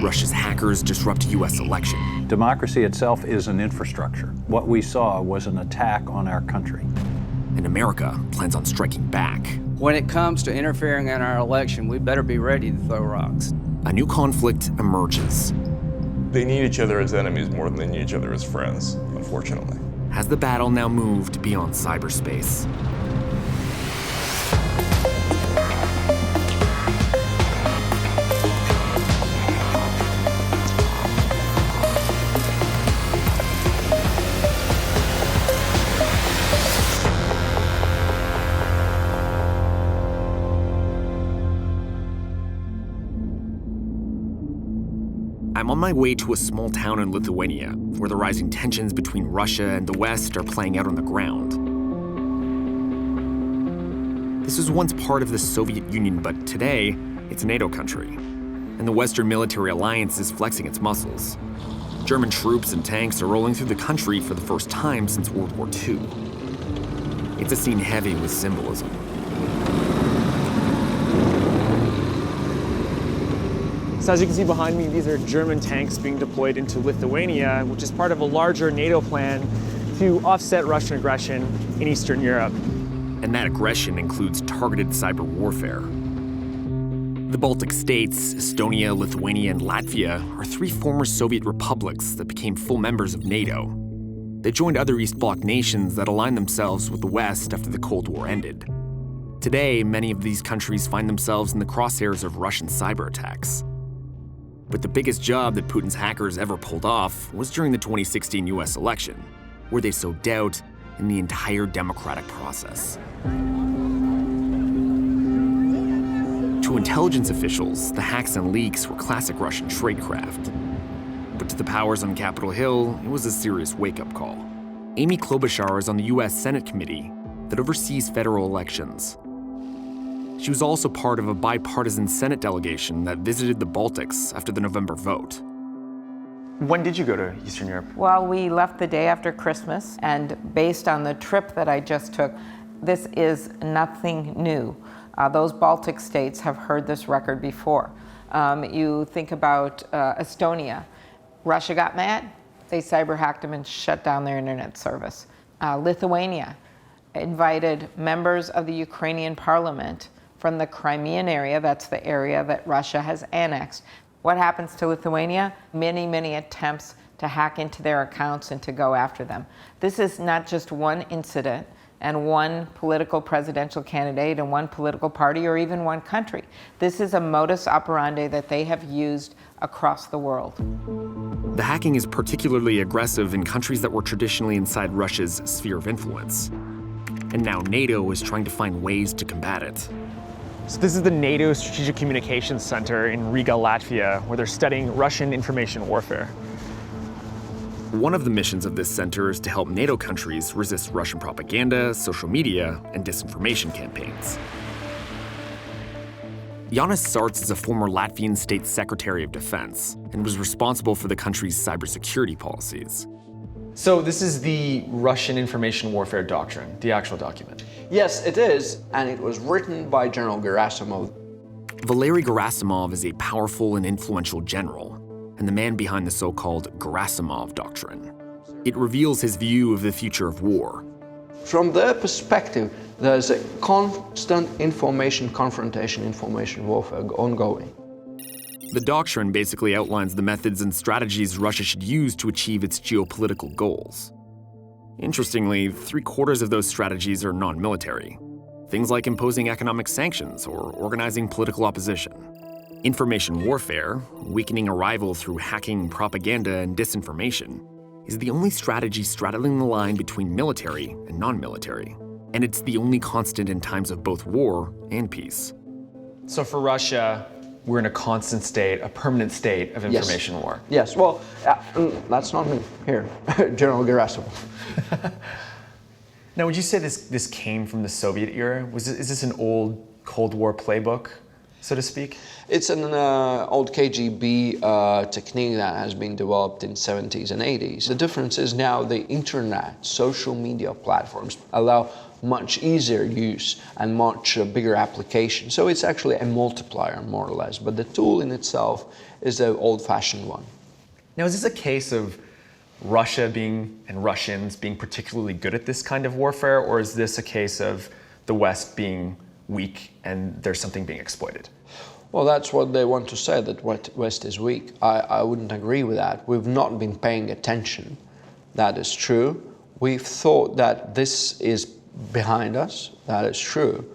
Russia's hackers disrupt a U.S. election. Democracy itself is an infrastructure. What we saw was an attack on our country. And America plans on striking back. When it comes to interfering in our election, we better be ready to throw rocks. A new conflict emerges. They need each other as enemies more than they need each other as friends, unfortunately. Has the battle now moved beyond cyberspace? I'm on my way to a small town in Lithuania, where the rising tensions between Russia and the West are playing out on the ground. This was once part of the Soviet Union, but today, it's a NATO country. And the Western military alliance is flexing its muscles. German troops and tanks are rolling through the country for the first time since World War II. It's a scene heavy with symbolism. So as you can see behind me, these are German tanks being deployed into Lithuania, which is part of a larger NATO plan to offset Russian aggression in Eastern Europe. And that aggression includes targeted cyber warfare. The Baltic states, Estonia, Lithuania, and Latvia, are three former Soviet republics that became full members of NATO. They joined other East Bloc nations that aligned themselves with the West after the Cold War ended. Today, many of these countries find themselves in the crosshairs of Russian cyber attacks. But the biggest job that Putin's hackers ever pulled off was during the 2016 US election, where they sowed doubt in the entire democratic process. To intelligence officials, the hacks and leaks were classic Russian tradecraft. But to the powers on Capitol Hill, it was a serious wake-up call. Amy Klobuchar is on the US Senate committee that oversees federal elections. She was also part of a bipartisan Senate delegation that visited the Baltics after the November vote. When did you go to Eastern Europe? Well, we left the day after Christmas, and based on the trip that I just took, this is nothing new. Those Baltic states have heard this record before. You think about Estonia. Russia got mad, they cyber hacked them and shut down their internet service. Lithuania invited members of the Ukrainian parliament from the Crimean area, that's the area that Russia has annexed. What happens to Lithuania? Many, many attempts to hack into their accounts and to go after them. This is not just one incident and one political presidential candidate and one political party or even one country. This is a modus operandi that they have used across the world. The hacking is particularly aggressive in countries that were traditionally inside Russia's sphere of influence. And now NATO is trying to find ways to combat it. So this is the NATO Strategic Communications Center in Riga, Latvia, where they're studying Russian information warfare. One of the missions of this center is to help NATO countries resist Russian propaganda, social media, and disinformation campaigns. Jānis Sārts is a former Latvian State Secretary of Defense and was responsible for the country's cybersecurity policies. So this is the Russian information warfare doctrine, the actual document. Yes, it is, and it was written by General Gerasimov. Valery Gerasimov is a powerful and influential general, and the man behind the so-called Gerasimov doctrine. It reveals his view of the future of war. From their perspective, there's a constant information confrontation, information warfare ongoing. The doctrine basically outlines the methods and strategies Russia should use to achieve its geopolitical goals. Interestingly, 3/4 of those strategies are non-military. Things like imposing economic sanctions or organizing political opposition. Information warfare, weakening a rival through hacking, propaganda, and disinformation, is the only strategy straddling the line between military and non-military. And it's the only constant in times of both war and peace. So for Russia, we're in a constant state, a permanent state of information war. Yes, well, that's not me here, General Gerasimov. Now, would you say this came from the Soviet era? Is this an old Cold War playbook, so to speak? It's an old KGB technique that has been developed in 70s and 80s. The difference is now the internet, social media platforms allow much easier use and much bigger application. So it's actually a multiplier, more or less. But the tool in itself is the old-fashioned one. Now, is this a case of Russia and Russians being particularly good at this kind of warfare, or is this a case of the West being weak and there's something being exploited? Well, that's what they want to say, that West is weak. I wouldn't agree with that. We've not been paying attention. That is true. We've thought that this is behind us. That is true.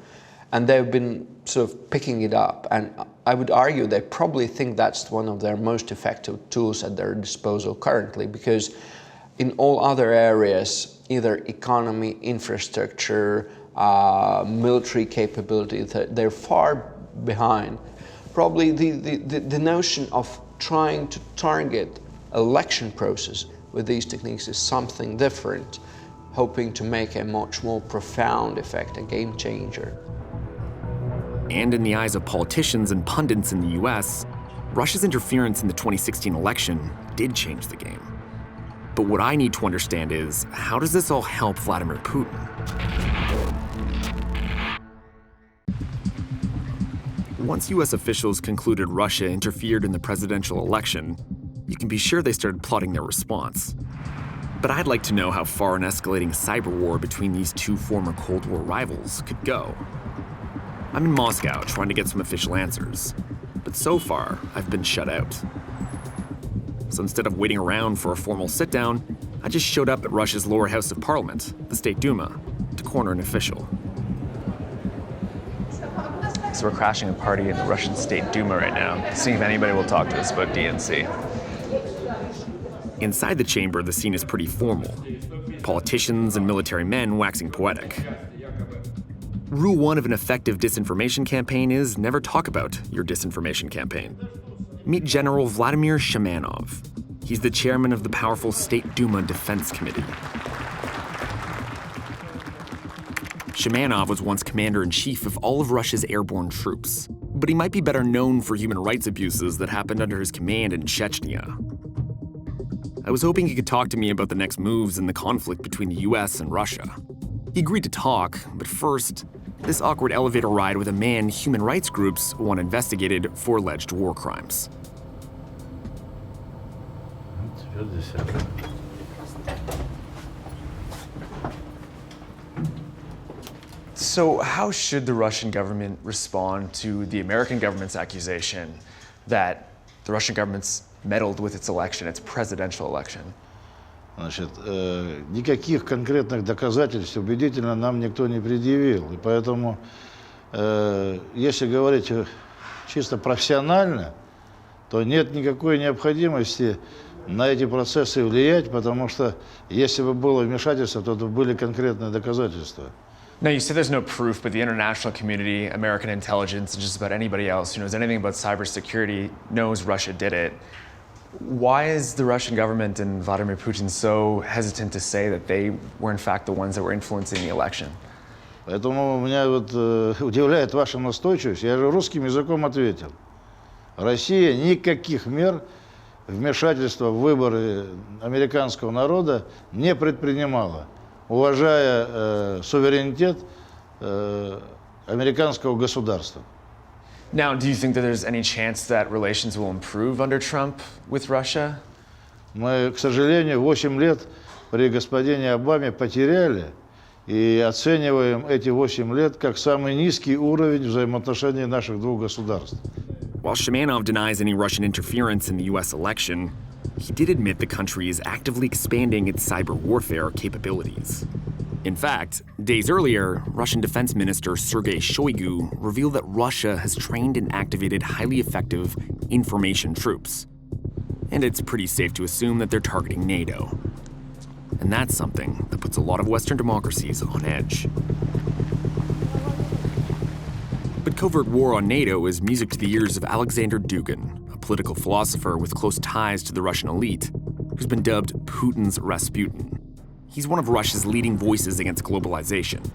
And they've been sort of picking it up. And I would argue they probably think that's one of their most effective tools at their disposal currently, because in all other areas, either economy, infrastructure, military capability, they're far behind. Probably the notion of trying to target election process with these techniques is something different, hoping to make a much more profound effect, a game changer. And in the eyes of politicians and pundits in the US, Russia's interference in the 2016 election did change the game. But what I need to understand is, how does this all help Vladimir Putin? Once US officials concluded Russia interfered in the presidential election, you can be sure they started plotting their response. But I'd like to know how far an escalating cyber war between these two former Cold War rivals could go. I'm in Moscow trying to get some official answers, but so far I've been shut out. So instead of waiting around for a formal sit-down, I just showed up at Russia's lower house of parliament, the State Duma, to corner an official. So we're crashing a party in the Russian State Duma right now, seeing if anybody will talk to us about DNC. Inside the chamber, the scene is pretty formal. Politicians and military men waxing poetic. Rule 1 of an effective disinformation campaign is never talk about your disinformation campaign. Meet General Vladimir Shamanov. He's the chairman of the powerful State Duma Defense Committee. Shamanov was once commander-in-chief of all of Russia's airborne troops, but he might be better known for human rights abuses that happened under his command in Chechnya. I was hoping he could talk to me about the next moves in the conflict between the US and Russia. He agreed to talk, but first, this awkward elevator ride with a man human rights groups want investigated for alleged war crimes. So how should the Russian government respond to the American government's accusation that the Russian government's meddled with its election, its presidential election? Значит, никаких конкретных доказательств убедительно нам никто не предъявил. И поэтому, если говорить чисто профессионально, то нет никакой необходимости на эти процессы влиять, потому что если бы было вмешательство, то были конкретные доказательства. Now, you say there's no proof, but the international community, American intelligence, and just about anybody else who knows anything about cybersecurity knows Russia did it. Why is the Russian government and Vladimir Putin so hesitant to say that they were in fact the ones that were influencing the election? Поэтому меня вот удивляет ваша настойчивость. Я же русским языком ответил. Россия никаких мер вмешательства в выборы американского народа не предпринимала, уважая суверенитет американского государства. Now, do you think that there's any chance that relations will improve under Trump with Russia? Мы, к сожалению, 8 лет при господине Обаме потеряли и оцениваем эти 8 лет как самый низкий уровень взаимоотношений наших двух государств. While Shamanov denies any Russian interference in the US election, he did admit the country is actively expanding its cyber warfare capabilities. In fact, days earlier, Russian Defense Minister Sergei Shoigu revealed that Russia has trained and activated highly effective information troops. And it's pretty safe to assume that they're targeting NATO. And that's something that puts a lot of Western democracies on edge. But covert war on NATO is music to the ears of Alexander Dugin, a political philosopher with close ties to the Russian elite, who's been dubbed Putin's Rasputin. He's one of Russia's leading voices against globalization,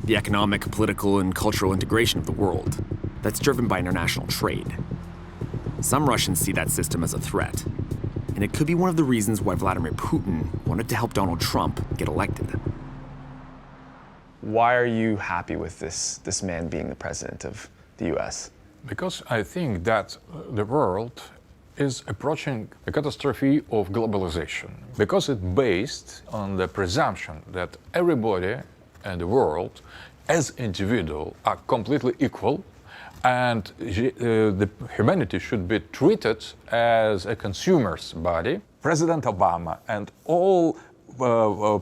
the economic, political, and cultural integration of the world that's driven by international trade. Some Russians see that system as a threat, and it could be one of the reasons why Vladimir Putin wanted to help Donald Trump get elected. Why are you happy with this man being the president of the US? Because I think that the world is approaching a catastrophe of globalization, because it's based on the presumption that everybody in the world as individual are completely equal, and the humanity should be treated as a consumer's body. President Obama and all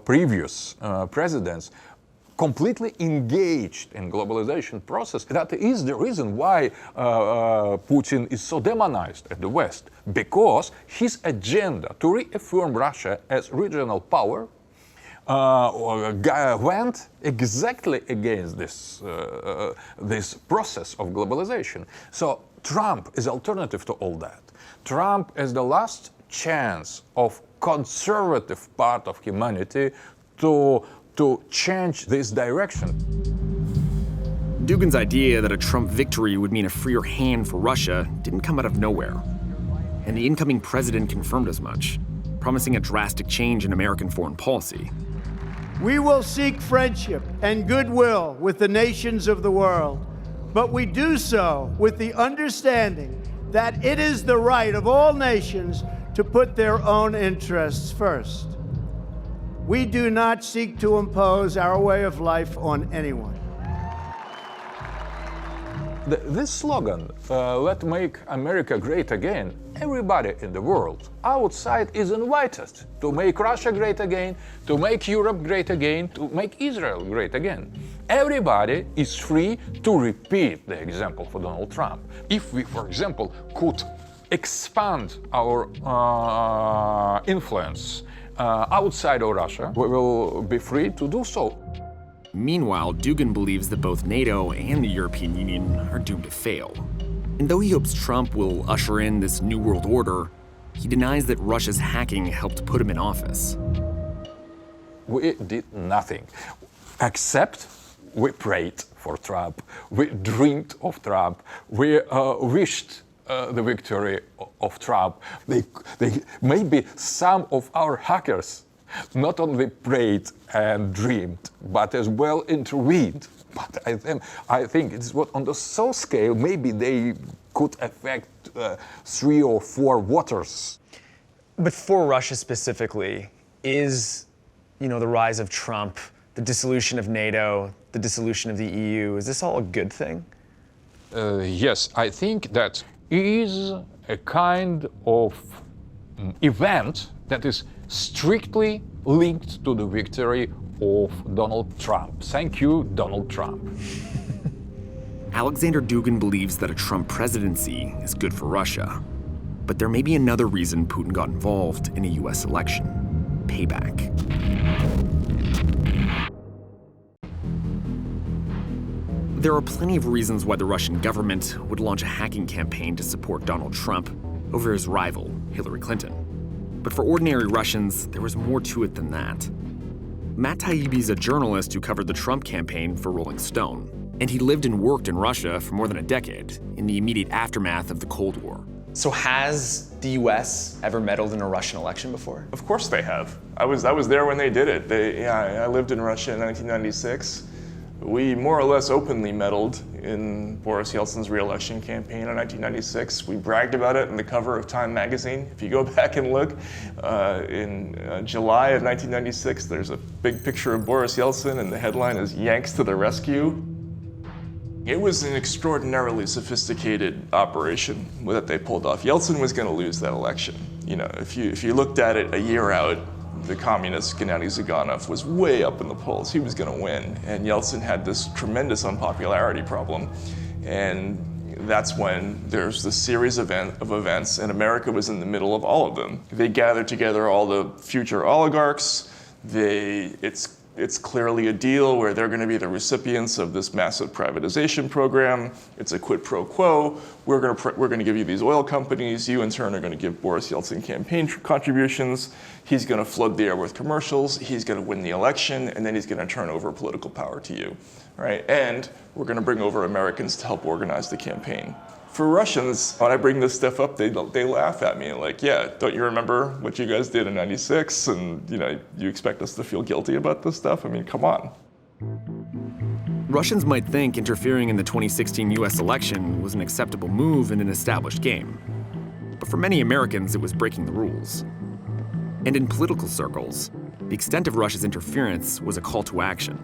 previous presidents completely engaged in globalization process. That is the reason why Putin is so demonized at the West, because his agenda to reaffirm Russia as regional power went exactly against this process of globalization. So Trump is alternative to all that. Trump is the last chance of conservative part of humanity to change this direction. Dugin's idea that a Trump victory would mean a freer hand for Russia didn't come out of nowhere. And the incoming president confirmed as much, promising a drastic change in American foreign policy. We will seek friendship and goodwill with the nations of the world, but we do so with the understanding that it is the right of all nations to put their own interests first. We do not seek to impose our way of life on anyone. This slogan, "Let's make America great again," everybody in the world outside is invited to make Russia great again, to make Europe great again, to make Israel great again. Everybody is free to repeat the example for Donald Trump. If we, for example, could expand our influence outside of Russia, we will be free to do so. Meanwhile, Dugin believes that both NATO and the European Union are doomed to fail. And though he hopes Trump will usher in this new world order, he denies that Russia's hacking helped put him in office. We did nothing, except we prayed for Trump, we dreamed of Trump, we wished the victory of Trump. Maybe some of our hackers not only prayed and dreamed, but as well intervened. But I think it's what on the small scale, maybe they could affect 3 or 4 waters. But for Russia specifically, is the rise of Trump, the dissolution of NATO, the dissolution of the EU, is this all a good thing? Yes, I think that is a kind of event that is strictly linked to the victory of Donald Trump. Thank you, Donald Trump. Alexander Dugin believes that a Trump presidency is good for Russia. But there may be another reason Putin got involved in a US election: payback. There are plenty of reasons why the Russian government would launch a hacking campaign to support Donald Trump over his rival, Hillary Clinton. But for ordinary Russians, there was more to it than that. Matt Taibbi is a journalist who covered the Trump campaign for Rolling Stone, and he lived and worked in Russia for more than a decade in the immediate aftermath of the Cold War. So has the US ever meddled in a Russian election before? Of course they have. I was there when they did it. I lived in Russia in 1996. We more or less openly meddled in Boris Yeltsin's re-election campaign in 1996. We bragged about it on the cover of Time magazine. If you go back and look, in July of 1996, there's a big picture of Boris Yeltsin, and the headline is "Yanks to the Rescue." It was an extraordinarily sophisticated operation that they pulled off. Yeltsin was going to lose that election. If you looked at it a year out, the communist Gennady Zyuganov was way up in the polls. He was going to win. And Yeltsin had this tremendous unpopularity problem. And that's when there's this series of events, and America was in the middle of all of them. They gathered together all the future oligarchs. It's clearly a deal where they're going to be the recipients of this massive privatization program. It's a quid pro quo. We're going to give you these oil companies. You, in turn, are going to give Boris Yeltsin campaign contributions. He's going to flood the air with commercials. He's going to win the election, and then he's going to turn over political power to you, right? And we're going to bring over Americans to help organize the campaign. For Russians, when I bring this stuff up, they laugh at me like, yeah, don't you remember what you guys did in '96? And you expect us to feel guilty about this stuff? I mean, come on. Russians might think interfering in the 2016 US election was an acceptable move in an established game. But for many Americans, it was breaking the rules. And in political circles, the extent of Russia's interference was a call to action.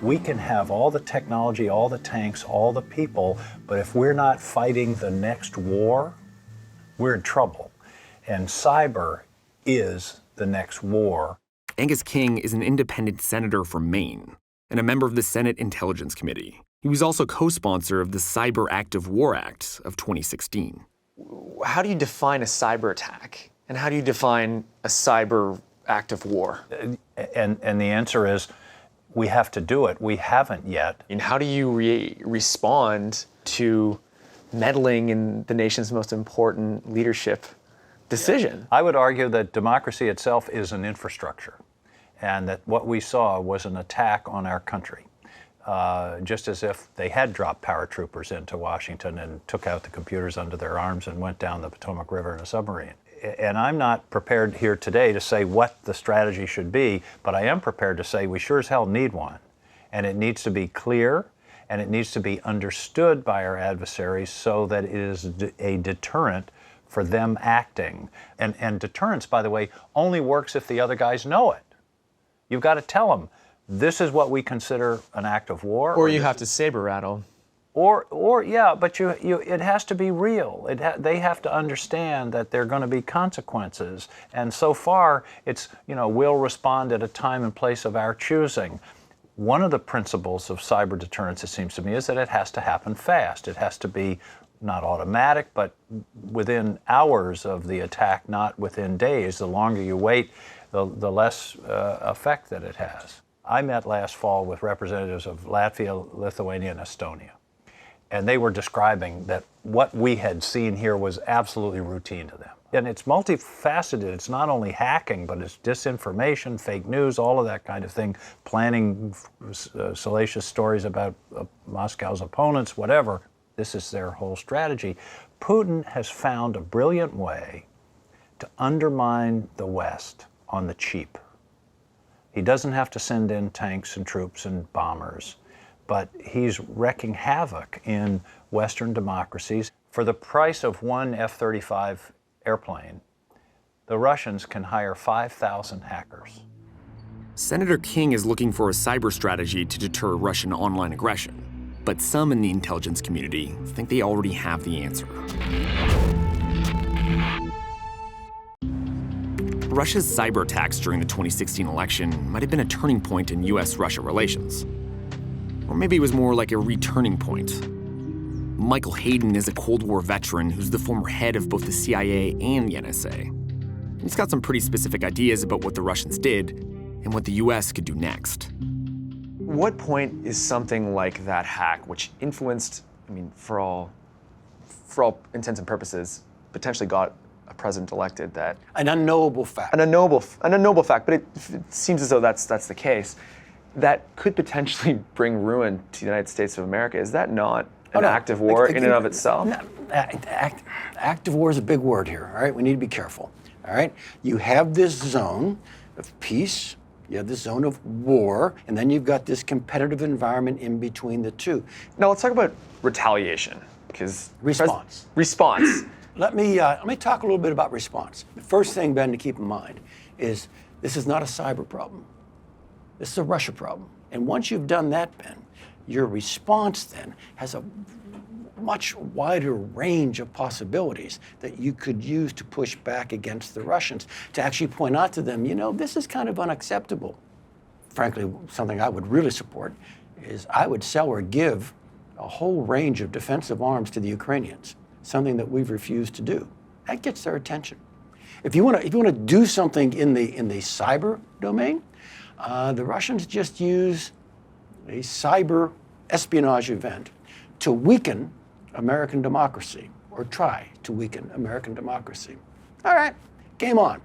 We can have all the technology, all the tanks, all the people, but if we're not fighting the next war, we're in trouble. And cyber is the next war. Angus King is an independent senator from Maine and a member of the Senate Intelligence Committee. He was also co-sponsor of the Cyber Active War Act of 2016. How do you define a cyber attack? And how do you define a cyber act of war? And the answer is, we have to do it. We haven't yet. And how do you respond to meddling in the nation's most important leadership decision? I would argue that democracy itself is an infrastructure, and that what we saw was an attack on our country. Just as if they had dropped paratroopers into Washington and took out the computers under their arms and went down the Potomac River in a submarine. And I'm not prepared here today to say what the strategy should be, but I am prepared to say we sure as hell need one. And it needs to be clear, and it needs to be understood by our adversaries so that it is a deterrent for them acting. And deterrence, by the way, only works if the other guys know it. You've got to tell them, this is what we consider an act of war. Or you have to saber rattle. Or yeah, but it has to be real. They have to understand that there are going to be consequences. And so far, it's, we'll respond at a time and place of our choosing. One of the principles of cyber deterrence, it seems to me, is that it has to happen fast. It has to be not automatic, but within hours of the attack, not within days. The longer you wait, the less effect that it has. I met last fall with representatives of Latvia, Lithuania, and Estonia. And they were describing that what we had seen here was absolutely routine to them. And it's multifaceted. It's not only hacking, but it's disinformation, fake news, all of that kind of thing, planning salacious stories about Moscow's opponents, whatever. This is their whole strategy. Putin has found a brilliant way to undermine the West on the cheap. He doesn't have to send in tanks and troops and bombers, but he's wreaking havoc in Western democracies. For the price of one F-35 airplane, the Russians can hire 5,000 hackers. Senator King is looking for a cyber strategy to deter Russian online aggression, but some in the intelligence community think they already have the answer. Russia's cyber attacks during the 2016 election might have been a turning point in US-Russia relations. Or maybe it was more like a returning point. Michael Hayden is a Cold War veteran who's the former head of both the CIA and the NSA. He's got some pretty specific ideas about what the Russians did and what the US could do next. What point is something like that hack, which influenced, for all intents and purposes, potentially got a president elected, that an unknowable fact. An unknowable fact, but it seems as though that's the case. That could potentially bring ruin to the United States of America. Is that not an act of war in and of itself? Act of war is a big word here, all right? We need to be careful, all right? You have this zone of peace, you have this zone of war, and then you've got this competitive environment in between the two. Now let's talk about retaliation, because response. Let me talk a little bit about response. The first thing, Ben, to keep in mind is this is not a cyber problem. This is a Russia problem. And once you've done that, Ben, your response then has a much wider range of possibilities that you could use to push back against the Russians, to actually point out to them, this is kind of unacceptable. Frankly, something I would really support is I would sell or give a whole range of defensive arms to the Ukrainians, something that we've refused to do. That gets their attention. If you want to do something in the cyber domain, the Russians just use a cyber espionage event to weaken American democracy, or try to weaken American democracy. All right, game on.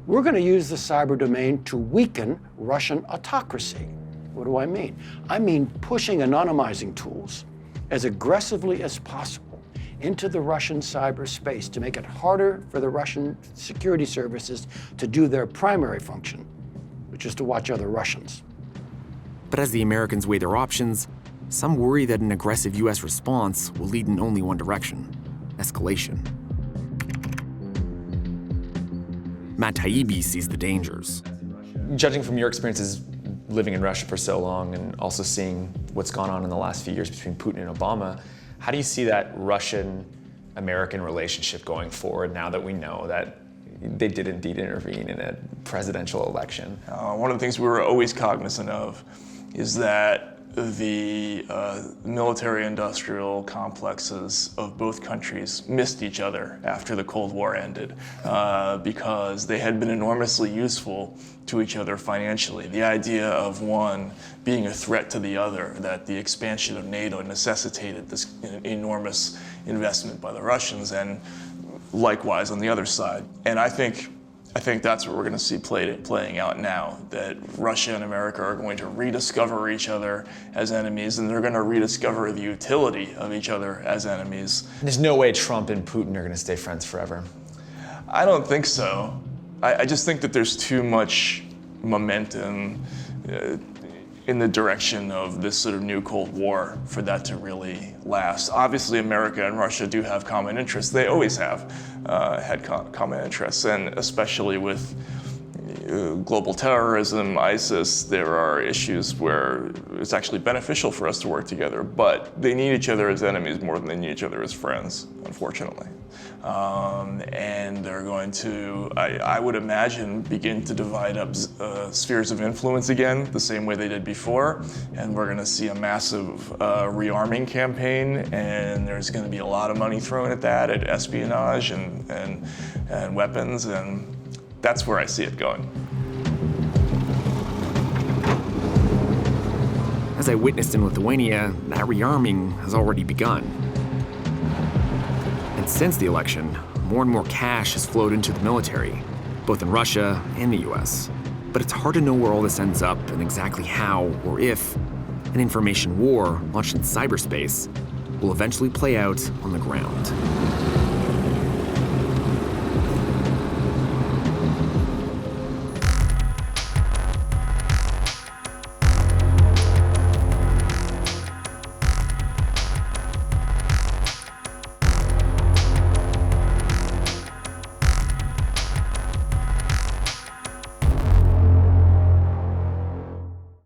We're going to use the cyber domain to weaken Russian autocracy. What do I mean? I mean pushing anonymizing tools as aggressively as possible into the Russian cyberspace to make it harder for the Russian security services to do their primary function, which is to watch other Russians. But as the Americans weigh their options, some worry that an aggressive US response will lead in only one direction: escalation. Matt Taibbi sees the dangers. Judging from your experiences living in Russia for so long and also seeing what's gone on in the last few years between Putin and Obama, how do you see that Russian-American relationship going forward now that we know that they did indeed intervene in a presidential election? One of the things we were always cognizant of is that the military-industrial complexes of both countries missed each other after the Cold War ended because they had been enormously useful to each other financially. The idea of one being a threat to the other, that the expansion of NATO necessitated this enormous investment by the Russians, and likewise on the other side. And I think that's what we're going to see playing out now, that Russia and America are going to rediscover each other as enemies, and they're going to rediscover the utility of each other as enemies. There's no way Trump and Putin are going to stay friends forever. I don't think so. I just think that there's too much momentum in the direction of this sort of new Cold War for that to really last. Obviously, America and Russia do have common interests. They always have had common interests, and especially with global terrorism, ISIS, there are issues where it's actually beneficial for us to work together, but they need each other as enemies more than they need each other as friends, unfortunately. And they're going to, I would imagine, begin to divide up spheres of influence again, the same way they did before. And we're going to see a massive rearming campaign, and there's going to be a lot of money thrown at that, at espionage and weapons, and that's where I see it going. As I witnessed in Lithuania, that rearming has already begun. And since the election, more and more cash has flowed into the military, both in Russia and the US. But it's hard to know where all this ends up and exactly how or if an information war launched in cyberspace will eventually play out on the ground.